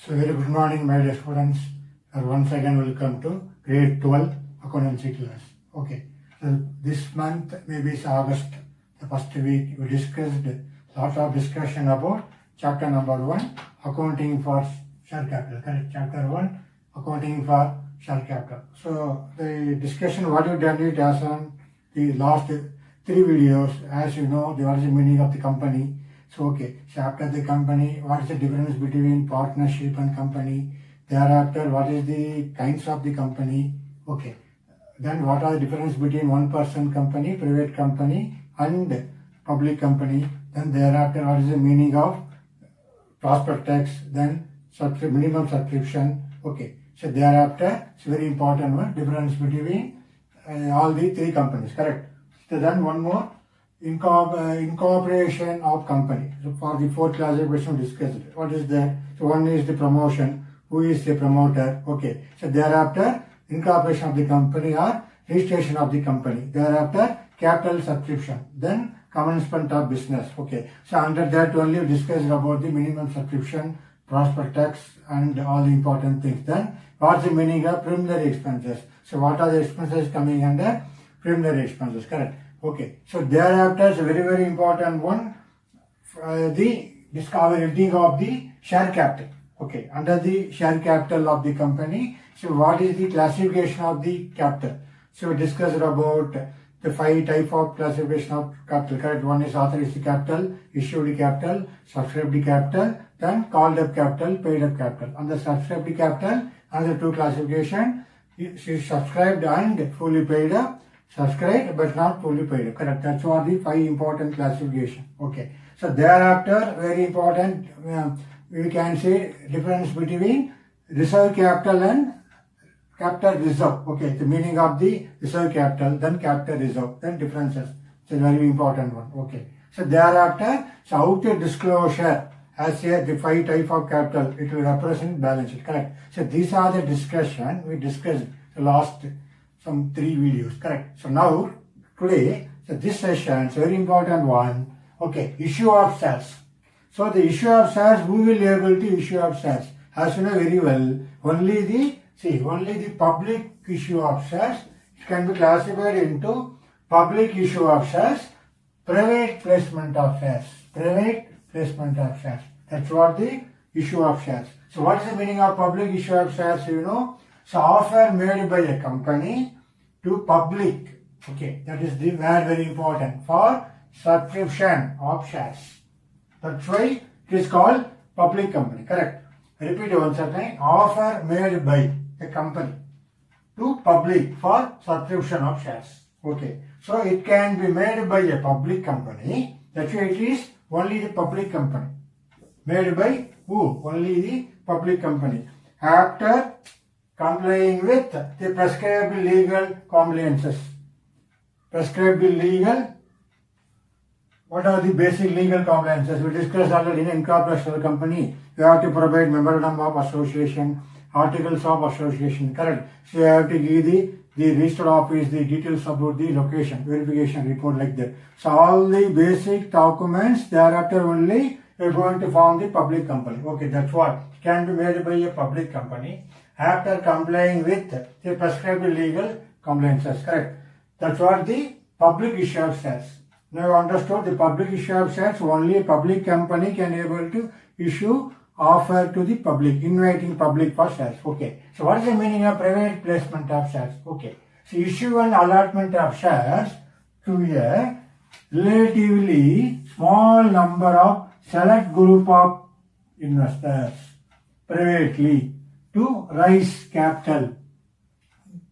So very good morning, my dear students. Once again welcome to grade 12 accountancy class. Okay, so this month maybe it's August, the first week we discussed lot of discussion about chapter number 1, accounting for share capital. Correct? Chapter 1, accounting for share capital. So the discussion what you done it as on the last 3 videos. As you know, what is the meaning of the company. So okay, so after the company, what is the difference between partnership and company? Thereafter, what is the kinds of the company? Okay, then what are the difference between one person company, private company and public company? Then thereafter, what is the meaning of prospectus? Then minimum subscription. Okay, so thereafter, it's very important one, difference between all the 3 companies, correct? So then one more, incorporation of company. So for the 4th classification discussed. What is that? So one is the promotion. Who is the promoter? Okay. So thereafter, incorporation of the company or registration of the company. Thereafter, capital subscription. Then commencement of business. Okay. So under that only we discussed about the minimum subscription, prospectus and all the important things. Then what's the meaning of preliminary expenses? So what are the expenses coming under preliminary expenses? Correct. Okay, so thereafter is a very important one, the discovery of the share capital. Okay, under the share capital of the company, so what is the classification of the capital? So we discussed about the 5 type of classification of capital, correct? One is authorized capital, issued capital, subscribed capital, then called up capital, paid up capital. Under subscribed capital, another 2 classification, is subscribed and fully paid up. Subscribed but not fully paid. Correct. That's what the 5 important classification. Okay. So thereafter, very important, we can say difference between reserve capital and capital reserve. Okay. The meaning of the reserve capital, then capital reserve, then differences. It's a very important one. Okay. So thereafter, so outer disclosure as the 5 type of capital, it will represent balance sheet. Correct. So these are the discussion we discussed the last some 3 videos, correct? So now, today, so this session is very important one. Okay, issue of shares. So the issue of shares, who will be able to issue of shares? As you know very well, only the public issue of shares, it can be classified into public issue of shares, private placement of shares, That's what the issue of shares. So what is the meaning of public issue of shares, you know? So offer made by a company to public, okay, that is the very important for subscription of shares. That's why it is called public company, correct? Repeat it once again. Offer made by a company to public for subscription of shares. Okay, so it can be made by a public company. That's why it is only the public company. Made by who? Only the public company. After complying with the prescribed legal compliances. Prescribed legal, what are the basic legal compliances? We discussed already in incorporation of the company. You have to provide memorandum of association, articles of association, correct? So you have to give the registered office, the details about the location, verification report like that. So all the basic documents, thereafter only you are going to form the public company. Okay, that's what can be made by a public company after complying with the prescribed legal compliances, correct? That's what the public issue of shares. Now you understood the public issue of shares, only a public company can able to issue offer to the public, inviting public for shares. Okay. So what is the meaning of private placement of shares? Okay. So issue and allotment of shares to a relatively small number of select group of investors privately to raise capital,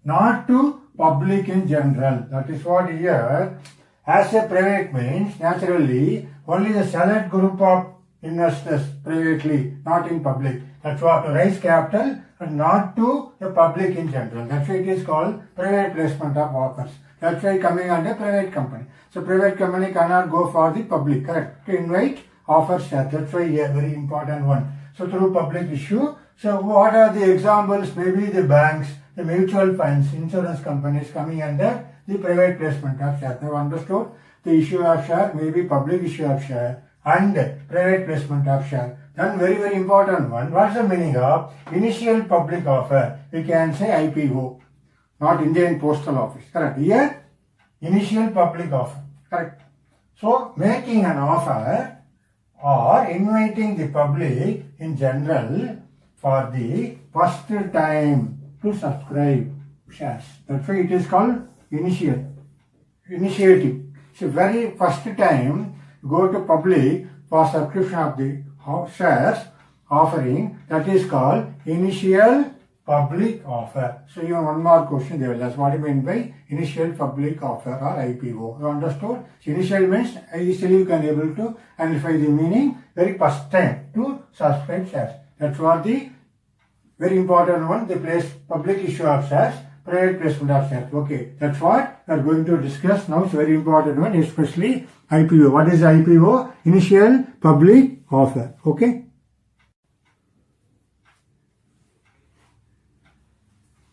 not to public in general. That is what here, as a private means, naturally, only the select group of investors privately, not in public. That's what, to raise capital and not to the public in general. That's why it is called private placement of offers. That's why coming under private company. So private company cannot go for the public, correct? To invite offer share. That's why here, very important one. So through public issue. So what are the examples? Maybe the banks, the mutual funds, insurance companies coming under the private placement of share. Now understood? The issue of share may be public issue of share and private placement of share. Then very important one. What's the meaning of initial public offer? We can say IPO, not Indian Postal Office. Correct. Here, initial public offer. Correct. So, making an offer or inviting the public in general for the first time to subscribe shares. That's why it is called initiative. So, very first time go to public for subscription of the shares offering, that is called initial public offer. So even one more question they will ask, what do you mean by initial public offer or IPO? You understood? So initial means easily you can able to identify the meaning, very first time to subscribe shares. That's what the very important one, the place public issue of shares, private placement of shares. Okay, that's what we are going to discuss now. It's very important one, especially IPO. What is IPO? Initial public offer. Okay.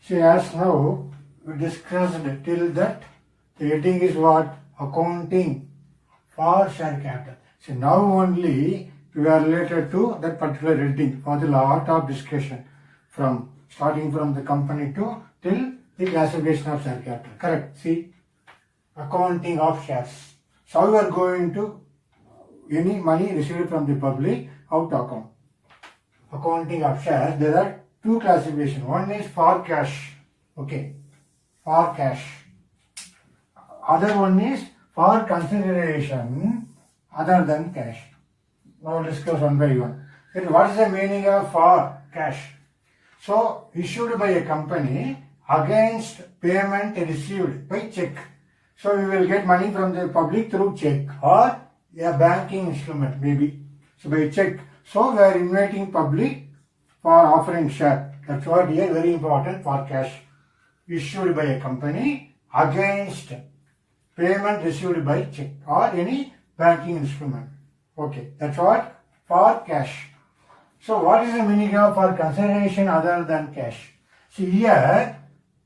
See, as now we discussed till that the heading is what? Accounting for share capital. See, now only we are related to that particular heading for the lot of discussion from starting from the company to till the classification of share capital. Correct. See, accounting of shares. So we are going to any money received from the public, how to account. Accounting of shares, there are two classifications. One is for cash. Okay. For cash. Other one is for consideration other than cash. Now we'll discuss one by one. Then what is the meaning of for cash? So issued by a company against payment received by check. So we will get money from the public through check or a banking instrument maybe. So by check. So we are inviting public for offering share. That's what here very important, for cash. Issued by a company against payment received by check or any banking instrument. Okay, that's what for cash. So what is the meaning of for consideration other than cash? See here,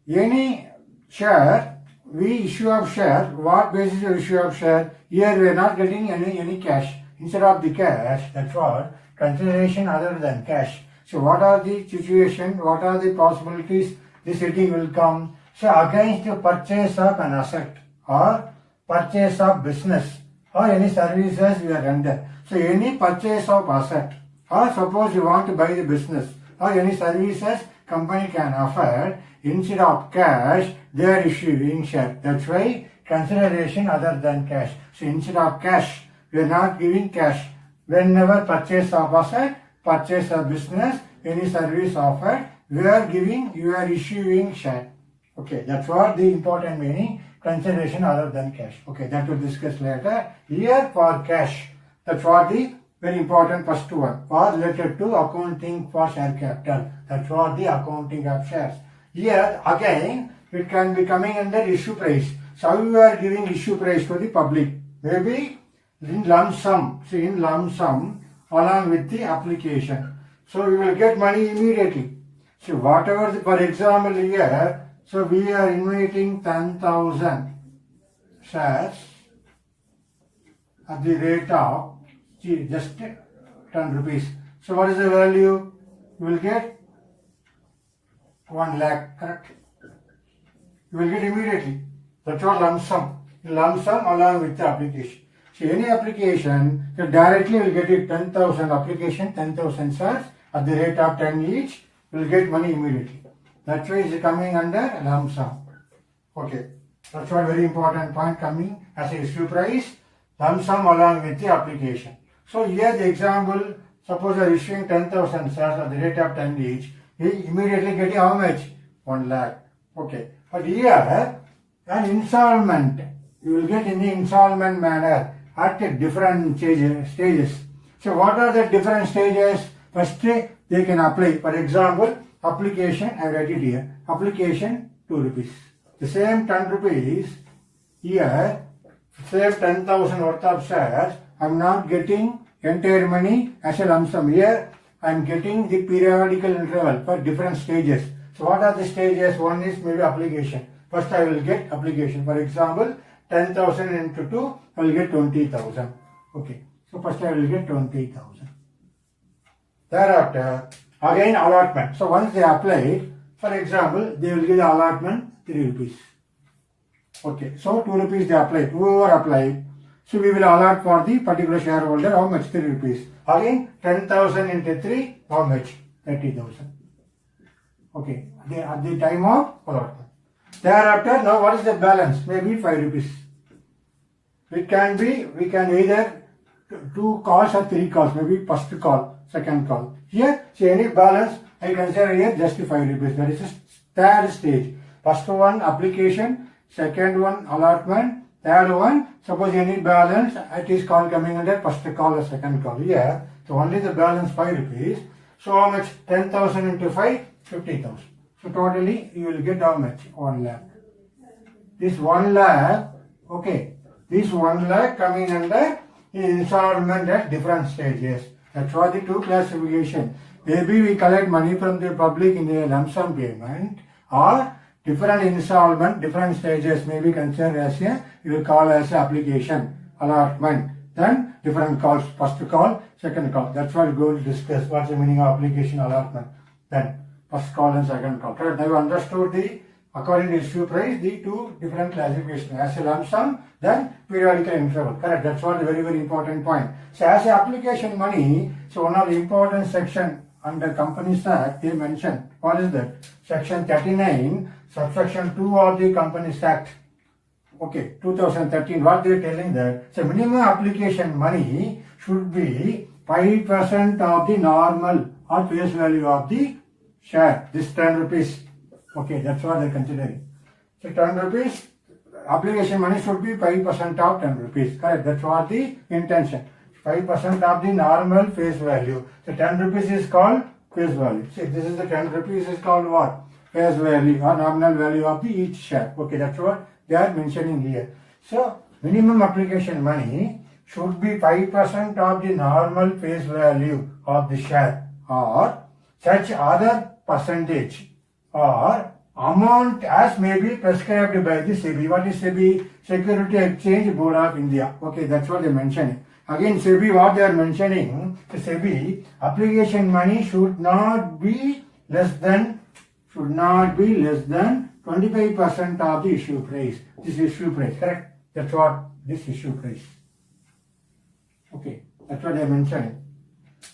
any share, we issue of share, what basis of issue of share? Here we are not getting any cash. Instead of the cash, that's what consideration other than cash. So what are the situation, what are the possibilities this heading will come? So against the purchase of an asset or purchase of business or any services we are render. So any purchase of asset or suppose you want to buy the business or any services company can offer, instead of cash they are issuing share. That's why consideration other than cash. So instead of cash we are not giving cash. Whenever purchase of asset, purchase of business, any service offered, we are giving, you are issuing share. Okay, that's what the important meaning, consideration other than cash. Okay, that will discuss later. Here for cash, that's what the very important first one, for related to accounting for share capital. That's what the accounting of shares. Here again, it can be coming under issue price. So we are giving issue price to the public. Maybe in lump sum, see in lump sum along with the application. So we will get money immediately. So whatever, for example here, so we are inviting 10,000 shares at the rate of just 10 rupees. So what is the value? You will get 1 lakh, correct? You will get immediately. That's what lump sum. Lump sum along with the application. So any application, you directly will get it 10,000 application, 10,000 shares at the rate of 10 each, you will get money immediately. That's why it's coming under lump sum. Okay, that's what very important point coming as a issue price, lump sum along with the application. So here the example, suppose you are issuing 10,000 shares at the rate of 10 each, you immediately getting how much? 1 lakh. Okay, but here an installment, you will get in the installment manner at different stages. So what are the different stages? First they can apply. For example, application, I write it here. Application 2 rupees. The same 10 rupees here, same 10,000 worth of shares, I am not getting entire money as a lump sum. Here I am getting the periodical interval for different stages. So what are the stages? One is maybe application. First I will get application. For example, 10,000 into 2, I will get 20,000. Okay. So So first I will get 20,000. Thereafter, again allotment. So once they apply, for example, they will give the allotment 3 rupees. Okay, so 2 rupees they applied, whoever applied. So we will allot for the particular shareholder how much? 3 rupees. Again, 10,000 into 3, how much? 30,000. Okay, at the time of allotment. Thereafter, now what is the balance? Maybe 5 rupees. We can either 2 calls or 3 calls, maybe first call, second call. Here, see any balance, I consider here just 5 rupees. That is the third stage. First one, application. Second one, allotment. Third one, suppose any balance, it is called coming under first call or second call. Here, so only the balance 5 rupees. So how much? 10,000 into 5, 50,000. So totally you will get how much? 1 lakh. This 1 lakh, okay, this 1 lakh coming under installment at different stages. That's why the 2 classification. Maybe we collect money from the public in a lump sum payment, or different installment, different stages may be considered as you will call as application, allotment. Then different calls, first call, second call. That's what we're going to discuss. What's the meaning of application, allotment? Then first call and second call. Right? Now you understood the, according to issue price, the 2 different classifications. As a lump sum, then periodical interval. Correct. That's what a very, very important point. So as a application money, so one of the important section under Companies Act, they mentioned, what is that? Section 39, subsection 2 of the Companies Act. Okay, 2013, what they are telling that, so minimum application money should be 5% of the normal or face value of the share. This 10 rupees. Okay, that's what they are considering. So 10 rupees, application money should be 5% of 10 rupees. Correct, that's what the intention. 5% of the normal face value. So 10 rupees is called face value. See, this is the 10 rupees is called what? Face value or nominal value of the each share. Okay, that's what they are mentioning here. So minimum application money should be 5% of the normal face value of the share, or such other percentage or amount as may be prescribed by the SEBI. What is SEBI? Security Exchange Board of India. Okay, that's what they mentioned. Again, SEBI, what they are mentioning, the SEBI, application money should not be less than 25% of the issue price. This issue price, correct? That's what this issue price. Okay, that's what I mentioned.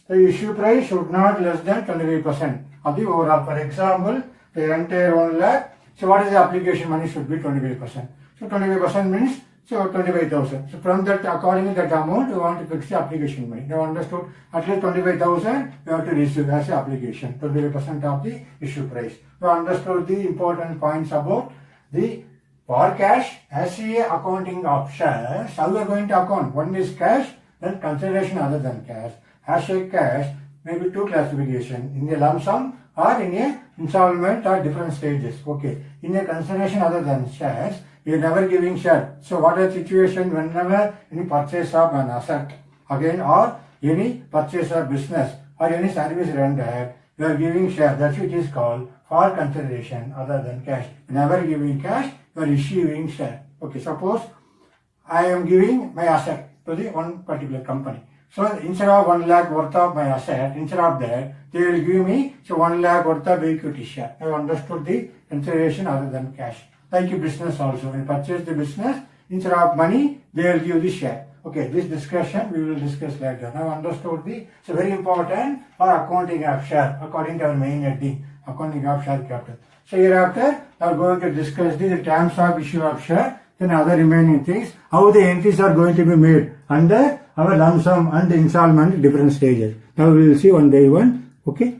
The issue price should not less than 25% of the overall. For example, the entire 1 lakh. So what is the application money should be 25%. So 25% means so 25,000. So from that, according to that amount, you want to fix the application money. You understood? At least 25,000 you have to receive as an application. 25% of the issue price. You understood the important points about the for cash as a accounting of shares. How we are going to account? One is cash, then consideration other than cash. As a cash, maybe 2 classification, in a lump sum or in a installment or different stages. Okay. In a consideration other than shares, you are never giving share. So what is the situation whenever any purchase of an asset again, or any purchase of business or any service rendered, you are giving share. That's what is called for consideration other than cash. Never giving cash, you are issuing share. Okay, suppose I am giving my asset to the one particular company. So instead of 1 lakh worth of my asset, instead of that, they will give me 1 lakh worth of equity share. I understood the consideration other than cash. Like a business also, when you purchase the business, instead of money, they will give the share. Okay, this discussion we will discuss later. Now understood the, so very important for accounting of share, according to our main heading, accounting of share capital. So hereafter, we are going to discuss the terms of issue of share, then other remaining things, how the entries are going to be made under our lump sum and installment different stages. Now we will see one by one. Okay.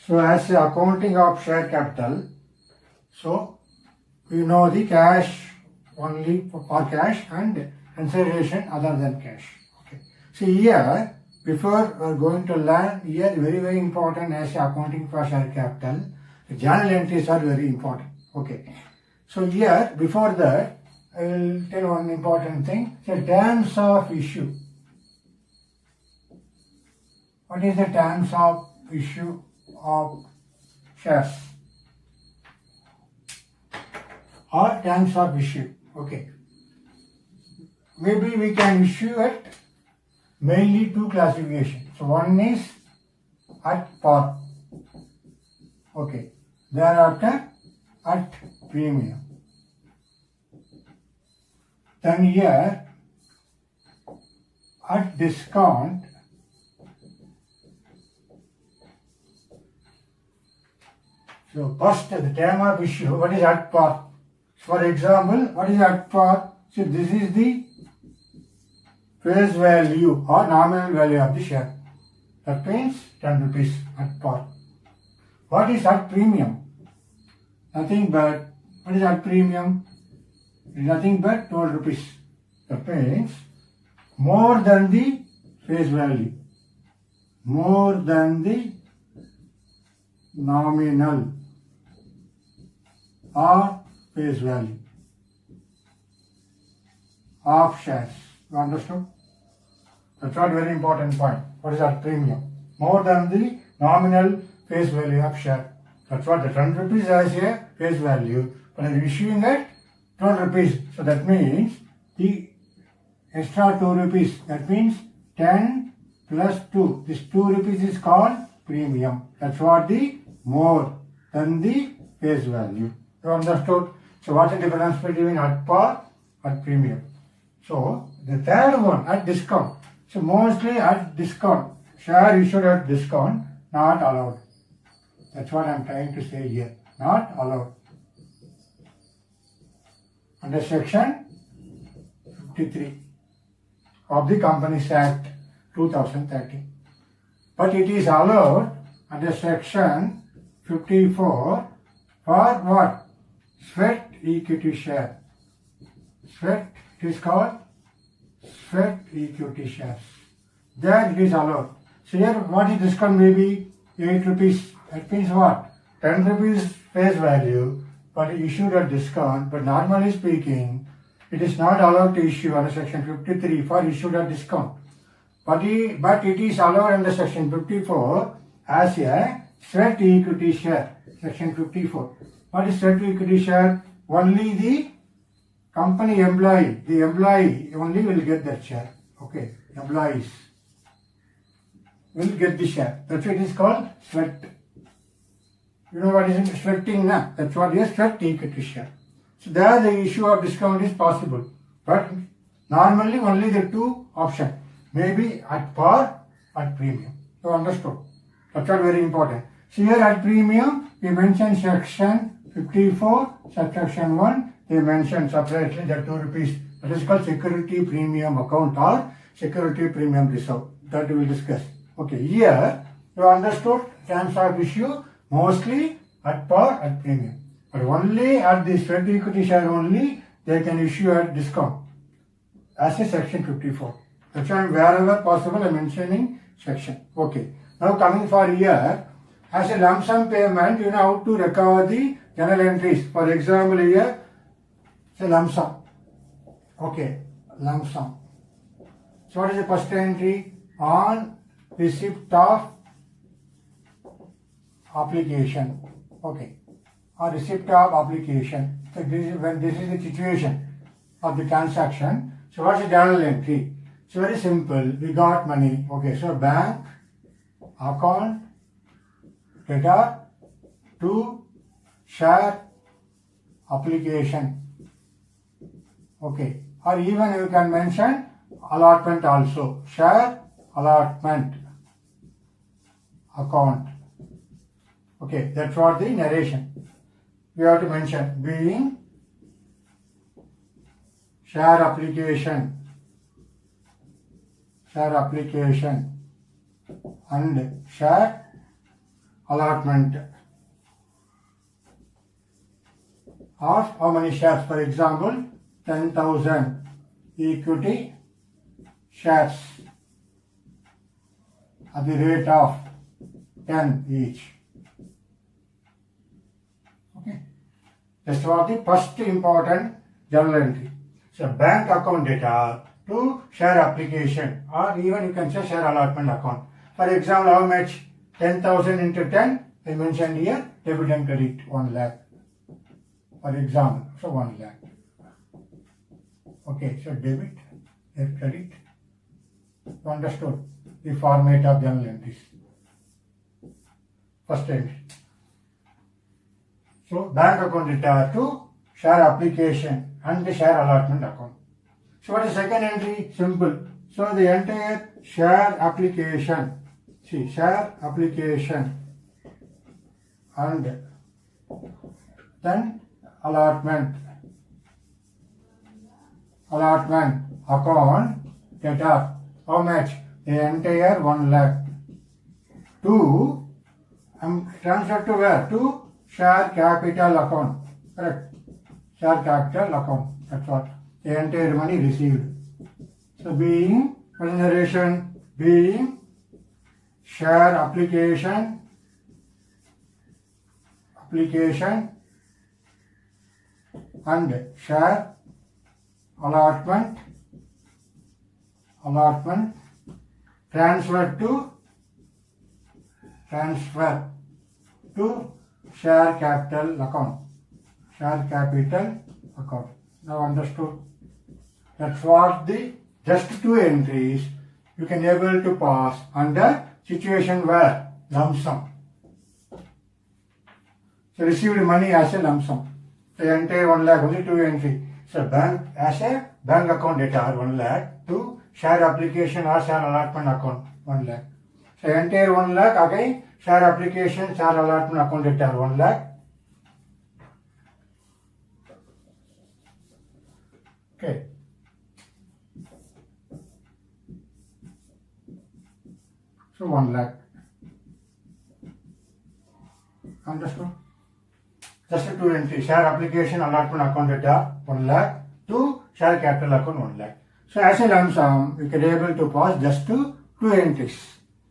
So as the accounting of share capital, so we know the cash only for cash and consideration other than cash. Okay. See here, before we are going to learn here, very, very important as accounting for share capital, the journal entries are very important. Okay. So here, before that, I will tell one important thing. So terms of issue. What is the terms of issue of shares? or terms of issue. Okay. Maybe we can issue it mainly two classifications. So one is at par. Okay. Thereafter at premium. Then here at discount. So first the term of issue, what is at par? For example, what is at par? So this is the face value or nominal value of the share. That means 10 rupees at par. What is at premium? Nothing but, what is at premium? Nothing but 12 rupees. That means more than the face value. More than the nominal or face value of shares. You understood? That's a very important point. What is at premium? More than the nominal face value of share. That's what the 10 rupees has a face value. But I'm issuing at 12 rupees. So that means the extra 2 rupees. That means 10 plus 2. This 2 rupees is called premium. That's what the more than the face value. You understood? So what's the difference between at par and premium? So the third one at discount. So mostly at discount. Share issued at discount, not allowed. That's what I'm trying to say here. Not allowed. Under section 53 of the Companies Act 2013. But it is allowed under section 54 for what? Sweat equity share. Sweat, it is called sweat equity shares. There it is allowed. So here what is discount may be 8 rupees. That means what? 10 rupees face value but issued at discount. But normally speaking, it is not allowed to issue under section 53 for issued at discount. But it is allowed under section 54 as a sweat equity share. Section 54. What is sweat equity share? Only the company employee, the employee only will get that share. Okay, employees will get the share. That's why it is called sweat. You know what is sweating now? That's what is sweat equity share. So there the issue of discount is possible. But normally only the two options. Maybe at par, at premium. You understood? That's not very important. So here at premium, we mentioned section 54, subsection 1. They mentioned separately the 2 rupees. That is called security premium account or security premium reserve. That we will discuss. Okay, here you understood terms of issue mostly at par, at premium. But only at the sweat equity share only they can issue at discount as a section 54. That's why wherever possible I am mentioning section. Okay. Now coming for here, as a lump sum payment, you know how to recover the journal entries. For example, here, say lump sum. Okay, lump sum. So what is the first entry? On receipt of application. Okay, or receipt of application. So this is when this is the situation of the transaction. So what is the journal entry? So very simple. We got money. Okay, so bank account data to share application. Okay, or even you can mention allotment also. Share allotment account. Okay, that's what the narration. We have to mention being share application and share allotment of how many shares? For example, 10,000 equity shares at the rate of 10 each. Okay, that's what the first important journal entry. So bank account data to share application, or even you can say share allotment account. For example, how much? 10,000 into 10, I mentioned here, debit and credit 1 lakh. for example. So 1 lakh. Okay, so debit, credit. You understood the format of journal entries. First entry. So bank account data to share application and the share allotment account. So what is second entry? Simple. So the entire share application. See, share application and then allotment account data. How much? The entire 1 lakh to transfer to where? To share capital account. Correct. Share capital account. That's what. The entire money received. So being consideration, being share application and share allotment transfer to share capital account. Now understood? That's what the just two entries you can able to pass under situation where lump sum. So received money as a lump sum. The entire 1 lakh only two entry. So bank as a bank account data 1 lakh to share application or share allotment account 1 lakh. So entire 1 lakh again share application share allotment account data 1 lakh. Okay. So 1 lakh. Understood? Just a two entry. Share application allotment account data 1 lakh to share capital account 1 lakh. So as a lump sum, we can able to pass just two entries.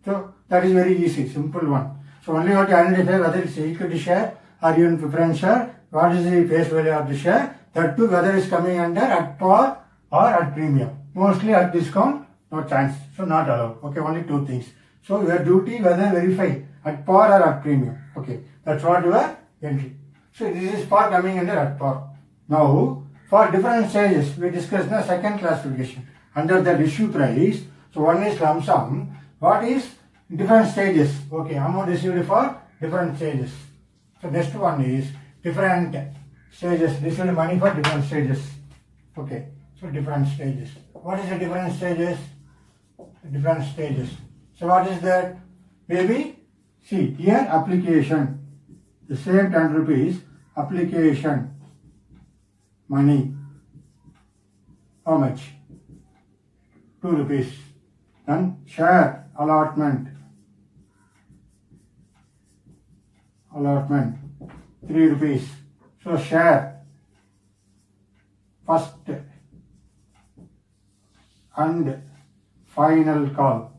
So that is very easy, simple one. So only have to identify whether it's equity share or even preference share. What is the face value of the share? That too whether it's coming under at par or at premium. Mostly at discount, no chance. So not allowed. Okay, only two things. So your duty whether verify at par or at premium. Okay, that's what your entry. So this is for coming under at par. Now for different stages we discussed the second classification under the issue price. So one is lump sum. What is different stages? Okay, amount received for different stages. So next one is different stages. Received money for different stages. Okay, so different stages. What is the different stages? Different stages. So what is that? Maybe see here application. The same 10 rupees application money. How much? 2 rupees. Then share allotment 3 rupees. So share first and final call.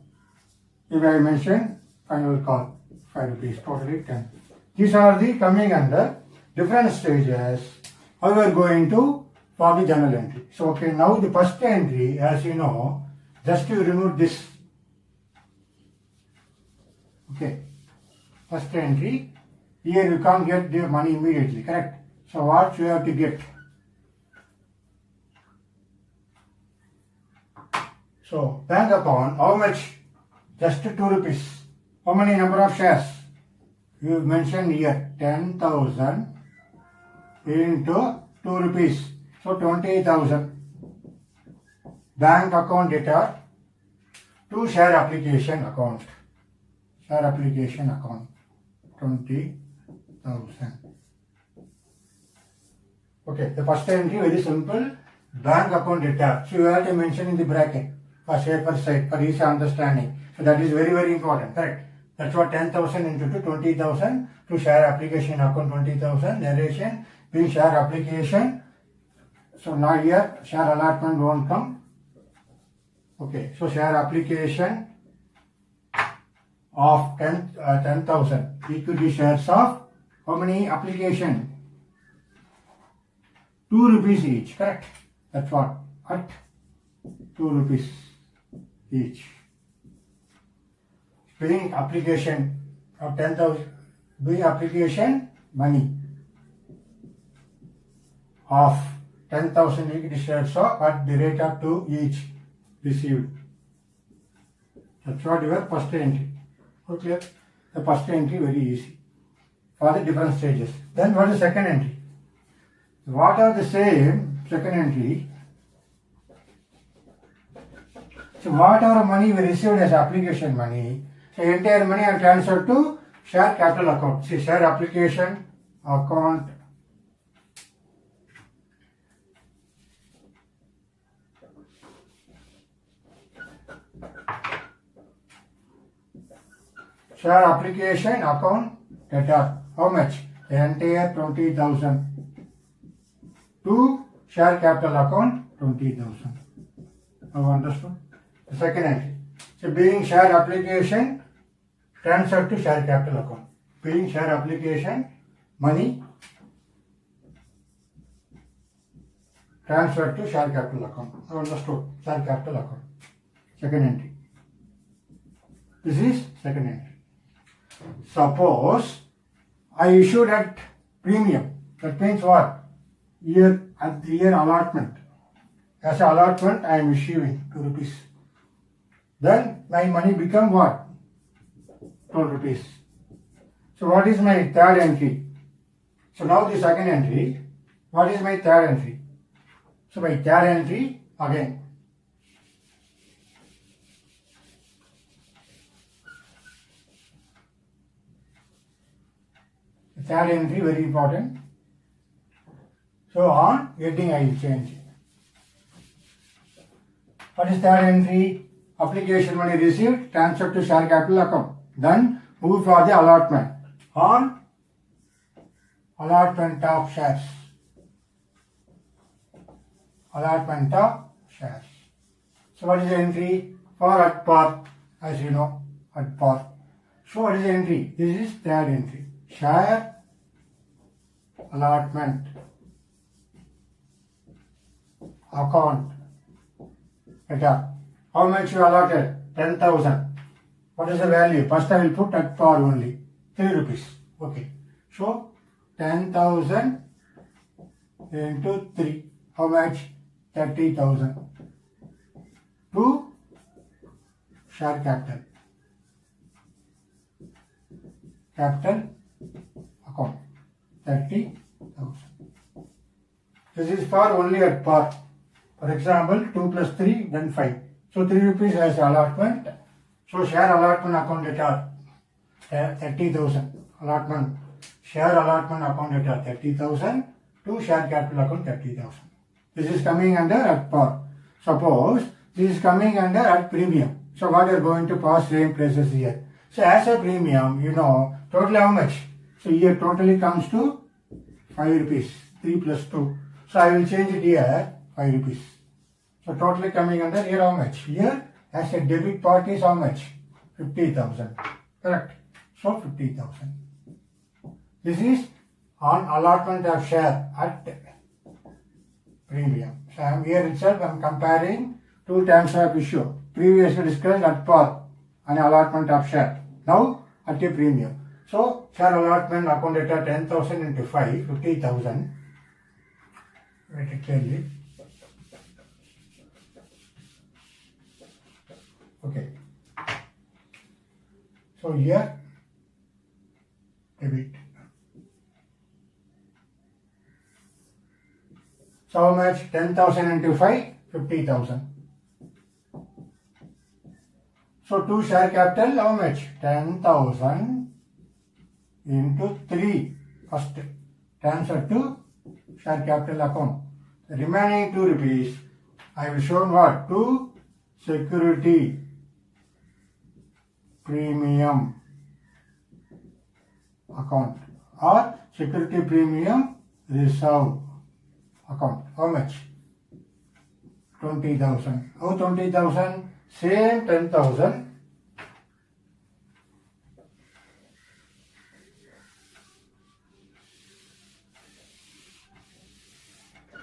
If I mention final call 5 rupees, totally 10. These are the coming under different stages. How we are going to form the journal entry. So okay, now the first entry, as you know, just to remove this. Okay, first entry. Here you can't get the money immediately, correct? So what you have to get? So bank account, how much? Just 2 rupees. How many number of shares? You mentioned here 10,000 into 2 rupees. So 20,000. Bank account data to share application account. Share application account 20,000. Okay, the first entry very simple. Bank account data. So you have to mention in the bracket for safer side for easy understanding. So that is very, very important, correct? That's what 10,000 into 20,000 to share application account 20,000. Narration being share application. So now here share allotment won't come. Okay, so share application of 10,000 equity shares of how many application? 2 rupees each, correct? That's what at 2 rupees each. Being application of 10,000, being application money half 10,000 equity shares are at the rate of 2 each received. That's what your first entry. Okay, the first entry very easy for the different stages. Then what is second entry? What are the same second entry? So whatever money we received as application money, so entire money are transferred to share capital account. See, share application account. Share application account data. How much? The entire 20,000 to share capital account 20,000. Have understood? The second entry. So being share application transferred to share capital account. Being share application money transferred to share capital account. Have understood? Share capital account. Second entry. This is second entry. Suppose I issued at premium. That means what? Year at the year allotment. As an allotment, I am issuing 2 rupees. Then my money become what? 12 rupees. So what is my third entry? So now the second entry. What is my third entry? So my third entry again. The third entry very important. So on getting I will change. What is third entry? Application money received, transferred to share capital account. Then move for the allotment. On allotment of shares. Allotment of shares. So what is the entry? For at par, as you know, at par. So what is the entry? This is third entry. Share allotment account. Better. How much you allotted? 10,000. What is the value? First I will put at par only. 3 rupees. Okay. So 10,000 into 3. How much? 30,000. To share capital. Capital account. 30,000. This is for only at par. For example, 2 plus 3, then 5. So 3 rupees as allotment. So share allotment account data 30,000. Allotment. Share allotment account data 30,000 to share capital account 30,000. This is coming under at par. Suppose this is coming under at premium. So what are going to pass same places here? So as a premium, you know, total how much? So here totally comes to 5 rupees. 3 plus 2. So I will change it here 5 rupees. So totally coming under here how much? Here as a debit part is how much? 50,000. Correct. So 50,000. This is on allotment of share at premium. So I am here itself I am comparing two terms of issue. Previously discussed at par and allotment of share. Now at a premium. So share allotment account data 10,000 into 5, 50,000. Write it clearly. Okay. So here debit. So how much? 10,000 into 5, 50,000. So to share capital how much? 10,000 into 3 first transfer to share capital account. The remaining 2 rupees I will show what? To security premium account or security premium reserve account. How much? 20,000. How 20,000? Same 10,000.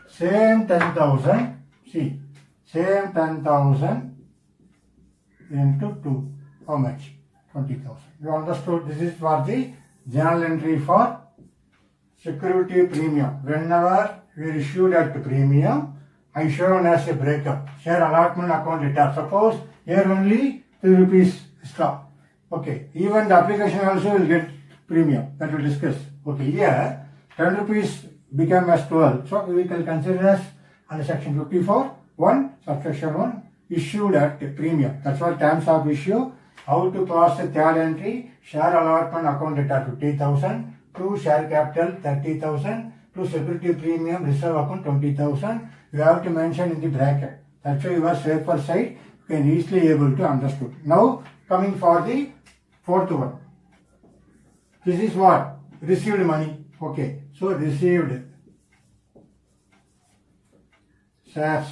Same 10,000. See, same 10,000 into 2. How much? 20,000. You understood? This is for the journal entry for security premium. Whenever were issued at premium and shown as a breakup. Share allotment account data. Suppose here only 3 rupees extra. Okay, even the application also will get premium. That we'll discuss. Okay, here 10 rupees become as 12. So we can consider as under section 54, 1, subsection 1, issued at premium. That's what terms of issue. How to pass the third entry, share allotment account data 50,000, to share capital 30,000, to security premium reserve account 20,000. You have to mention in the bracket. That's why you are safer side. You can easily able to understood. Now coming for the fourth one. This is what? Received money. Okay. So received shares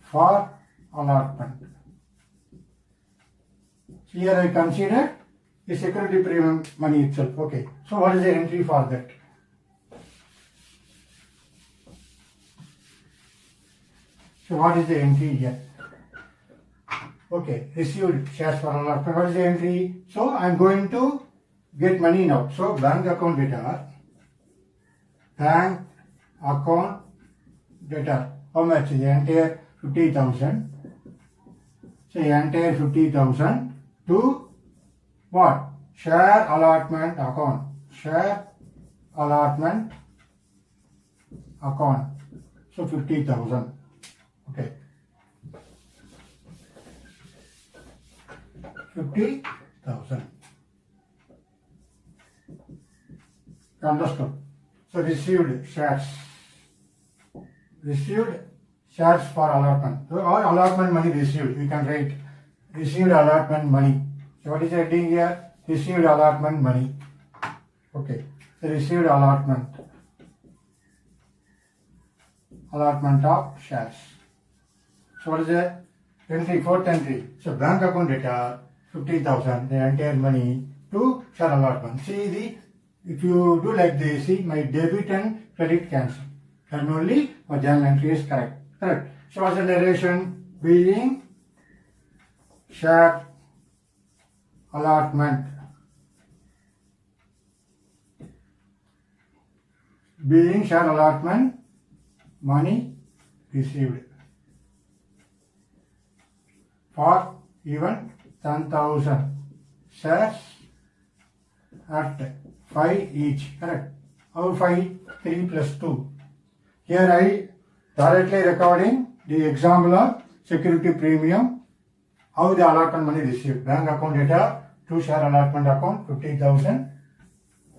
for allotment. Here I consider the security premium money itself. Okay. So what is the entry for that? So what is the entry here? Okay, received shares for allotment. What is the entry? So I am going to get money now. So bank account data. Bank account data. How much? The entire 50,000. So entire 50,000 to what? Share allotment account. Share allotment account. So 50,000. Okay. 50,000. Understood. So received shares. Received shares for allotment. So all allotment money received. We can write received allotment money. So what is the heading here? Received allotment money. Okay. So received allotment. Allotment of shares. So what is the entry? Fourth entry. So bank account data 50,000. The entire money to share allotment. See the, if you do like this, see my debit and credit cancel. Then only my journal entry is correct. Correct. So what's the narration? Being share allotment. Being share allotment money received for even 10,000 shares at 5 each. Correct. How 5? 3 plus 2. Here I directly recording the example of security premium. How the allotment money received. Bank account data to share allotment account 50,000.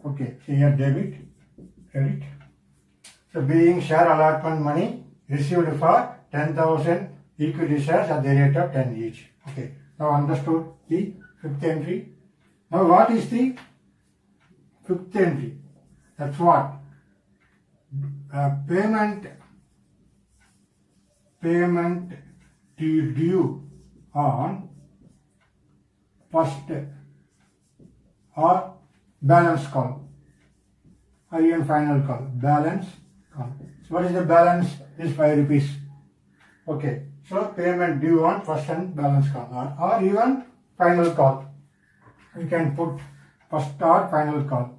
Okay. So here debit, credit. So being share allotment money received for 10,000 equity shares at the rate of 10 each. Okay. Now understood the fifth entry. Now what is the fifth entry? That's what? Payment due on first or balance call. Or even final call. Balance call. So what is the balance? Is 5 rupees. Okay. So payment due on first and balance call or even final call. You can put first or final call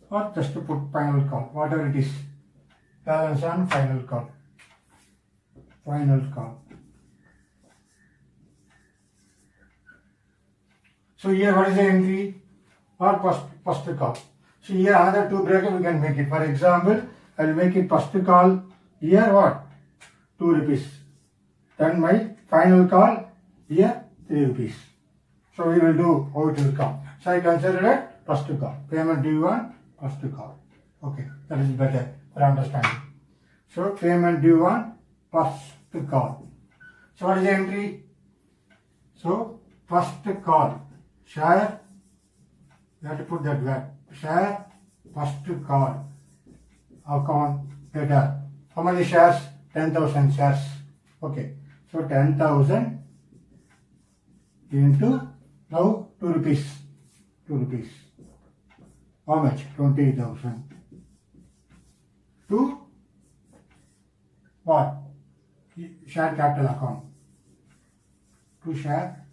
or just to put final call, whatever it is. Balance on final call. Final call. So here what is the entry? Or first call. So here another 2 brackets we can make it. For example, I will make it first call. Here what? 2 rupees. Then my final call here 3 rupees. So we will do how it will come. So I consider it first call. Payment due on first call. Okay, that is better for understanding. So payment due on first call. So what is the entry? So first call. Share. You have to put that word. Share first call. Account data. How many shares? 10,000 shares. Okay. So 10,000 into now 2 rupees. 2 rupees. How much? 20,000. To what? Share capital account. To share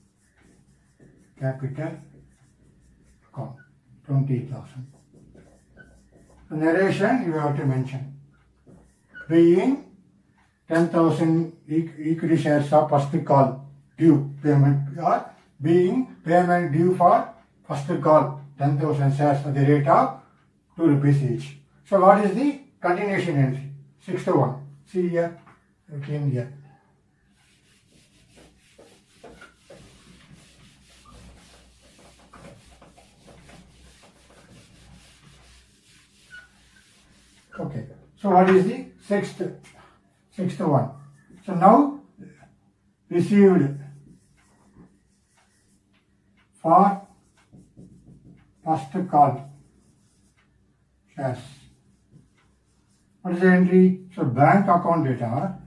capital account. 20,000. The narration you have to mention. Being 10,000 equity shares of first call due payment, or being payment due for first call 10,000 shares at the rate of 2 rupees each. So what is the continuation entry? 6 to 1. See here, it came here. Okay, so what is the sixth one? So now received for first call shares. What is the entry? So bank account data,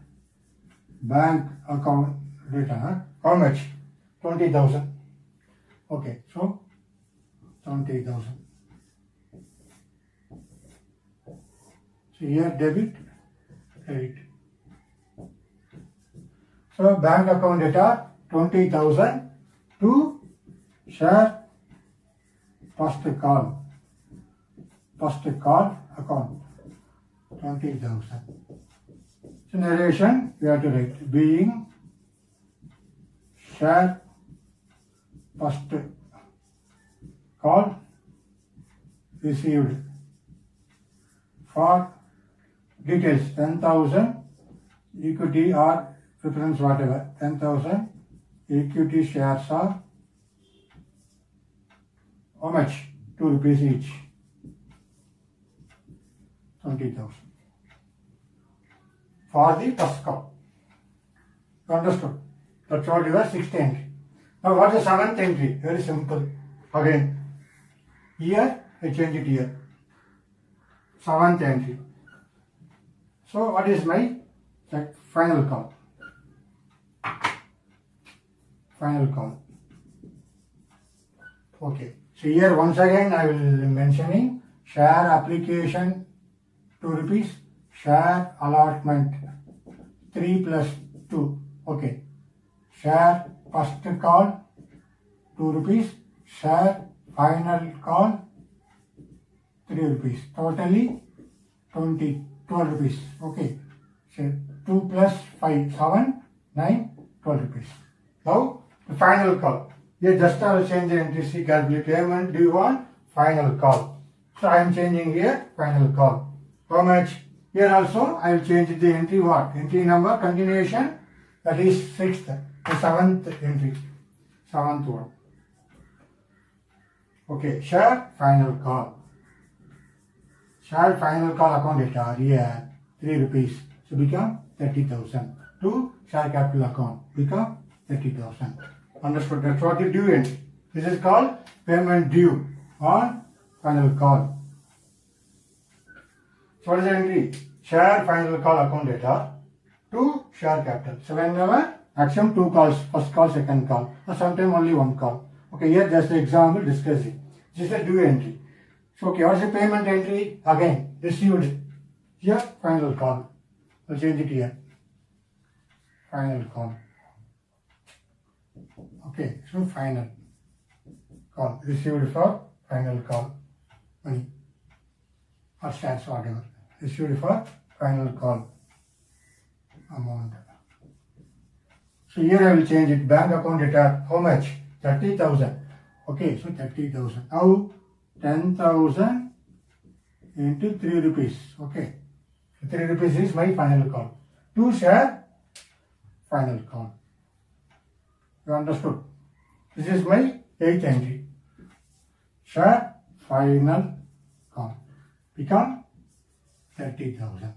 how much? 20,000. Okay, so 20,000. So here debit, credit. So bank account data 20,000 to share first call account 20,000. So narration we have to write being share first call received for details 10,000 equity or preference whatever 10,000 equity shares are how much? 2 rupees each. 20,000 for the first call. Understood? That's what your sixth entry. Now what is the seventh entry? Very simple. Again, here I change it here. Seventh entry. So what is my final call? Final call. Okay. So here once again I will mentioning share application 2 rupees, share allotment 3 plus 2. Okay. Share first call 2 rupees, share final call 3 rupees. Totally 12 rupees. Okay. So 2 plus 5, 7, 9, 12 rupees. Now the final call. Here just I will change the entry C calculate payment due on final call. So I am changing here final call. How much? Here also I will change the entry what? Entry number continuation, that is 6th, the 7th entry. 7th one. Okay, share final call. Share final call account data here 3 rupees. So become 30,000. To share capital account become 30,000. Understood? That's what you do entry. This is called payment due on final call. So what is the entry? Share final call account data to share capital. So whenever action 2 calls, first call, second call, or sometimes only 1 call. Okay, here just the example discussing. This is a due entry. So okay, what is the payment entry? Again, received. Here final call. I'll change it here. Final call. Okay, so final call. Received for final call. Money. Or stats, whatever. Received for final call. Amount. So here I will change it. Bank account data. How much? 30,000. Okay, so 30,000. Now 10,000 into 3 rupees. Okay. 3 rupees is my final call. To share final call. You understood? This is my 8th entry. Share final call. Become 30,000.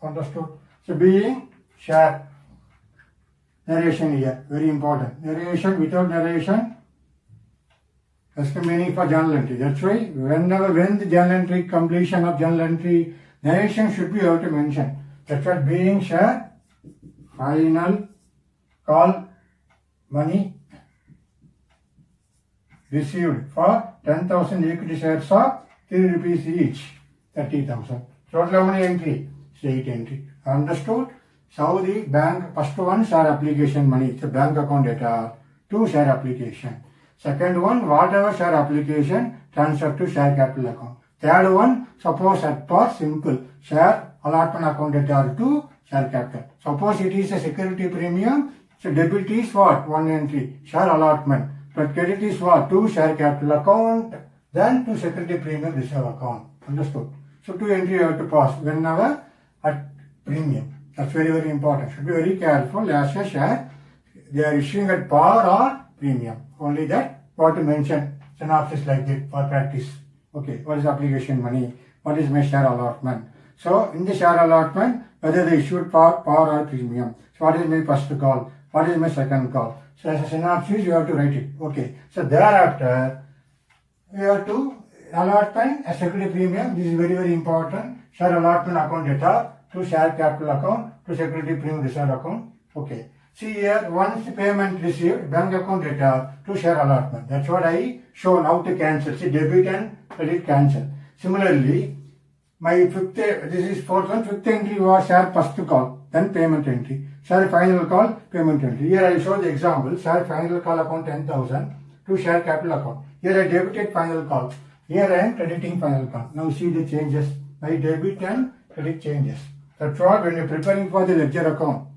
Understood? So being share. Narration here. Very important. Narration without narration. That's the meaning for journal entry. That's why when the journal entry, completion of journal entry, narration should be able to mention. That's what being share, final call, money received for 10,000 equity shares of 3 rupees each, 30,000. Total how many entry? 8 entry. Understood? So the bank, first one share application money, it's a bank account data, to share application. Second one, whatever share application transfer to share capital account. Third one, suppose at par simple share allotment account debtor to share capital. Suppose it is a security premium, so debit is what? One entry, share allotment. But credit is what? To share capital account, then to security premium reserve account. Understood? So two entry you have to pass whenever at premium. That's very, very important. Should be very careful as a share. They are issuing at par or premium. Only that what to mention. Synopsis like that for practice. Okay, what is application money? What is my share allotment? So in the share allotment, whether they issued par or premium. So what is my first call? What is my second call? So as a synopsis, you have to write it. Okay. So thereafter, you have to allotment a security premium. This is very, very important. Share allotment account data to share capital account to security premium reserve account. Okay. See here, once payment received, bank account data to share allotment. That's what I show how to cancel. See, debit and credit cancel. Similarly, my fifth entry was share first call, then payment entry. Share final call, payment entry. Here I show the example, share final call account 10,000 to share capital account. Here I debited final call. Here I am crediting final call. Now see the changes. My debit and credit changes. That's what when you're preparing for the ledger account.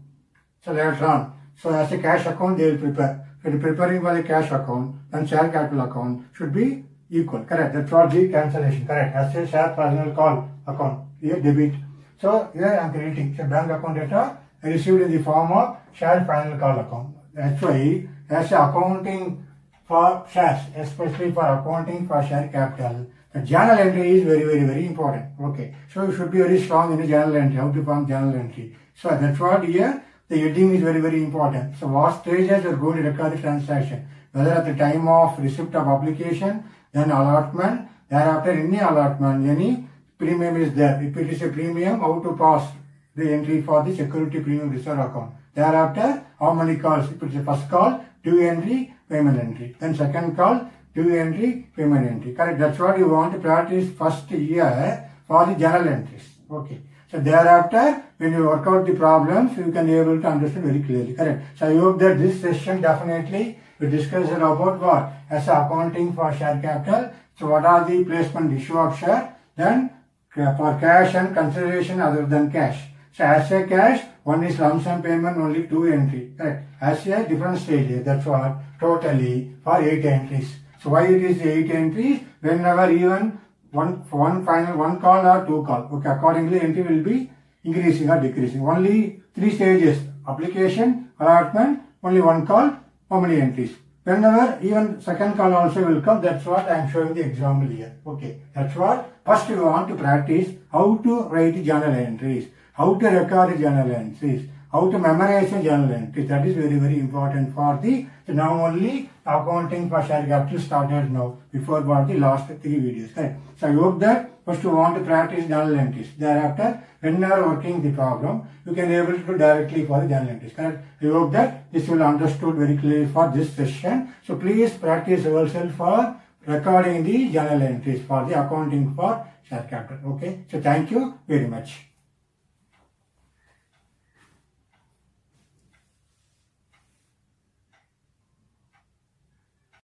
So later on. So as a cash account, they will prepare. When you're preparing for the cash account, then share capital account should be equal. Correct. That's what the cancellation. Correct. As a share final call account. Here debit. So here I am crediting. So bank account data I received in the form of share final call account. That's why as a accounting for shares, especially for accounting for share capital, the journal entry is very, very, very important. Okay. So you should be very strong in the journal entry. How to form journal entry. So that's what here the heading is very, very important. So what stages are going to record the transaction? Whether at the time of receipt of application, then allotment, thereafter any allotment, any premium is there. If it is a premium, how to pass the entry for the security premium reserve account. Thereafter, how many calls? If it is a first call, due entry, payment entry. Then second call, due entry, payment entry. Correct. That's what you want to practice first year for the journal entries. Okay. So thereafter, when you work out the problems, you can be able to understand very clearly. Correct. So I hope that this session definitely we discussed about what? As accounting for share capital. So what are the placement issue of share? Then for cash and consideration other than cash. So as a cash, one is lump sum payment, only 2 entry. Correct. As a different stages, that's what totally for 8 entries. So why it is 8 entries? Whenever even one call or 2 call. Okay, accordingly entry will be increasing or decreasing. Only 3 stages. Application, allotment, only 1 call, how many entries? Whenever even second call also will come, that's what I am showing the example here. Okay, that's what first you want to practice how to write journal entries, how to record the journal entries, how to memorize the journal entries. That is very, very important for the, so now only accounting for share capital started now, before for the last 3 videos. Correct. So I hope that first you want to practice journal entries. Thereafter, when you are working the problem, you can be able to do directly for the journal entries. Correct. I hope that this will understood very clearly for this session. So please practice yourself for recording the journal entries for the accounting for share capital. Okay. So thank you very much.